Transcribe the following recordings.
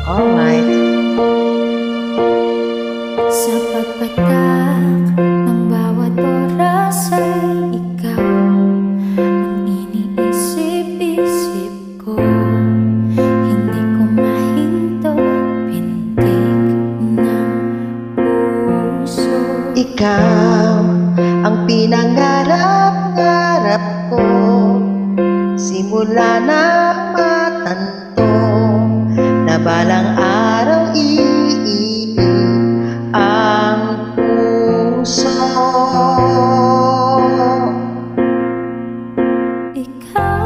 Alright. Sa pagpatak ng bawat oras ay ikaw ang iniisip-isip ko. Hindi ko mahinto, pintig ng puso. Ikaw ang pinangarap-ngarap ko, simula na matanto na balang araw iibig ang puso. Ikaw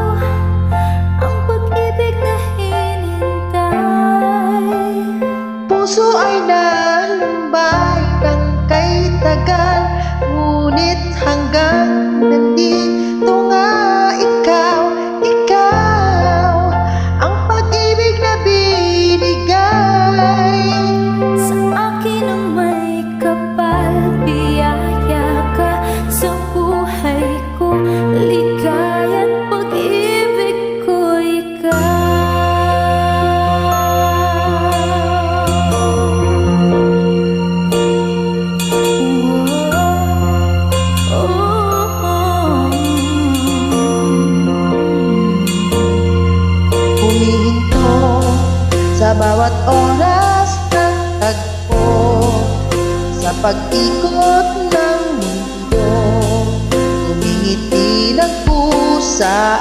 ang pag-ibig na hinintay. Puso ay nalumbay ng kay tagal, ngunit hanggang nandito nga ikaw, ikaw ang pag-ibig na binigay Sa akin ang may kapal, biyaya ka sa buhay ko, ligaya't pag-ibig ko ikaw. Humihinto sa bawat oras ng tagpo, sa pag-ikot ng mundo, tumingiti ng pusa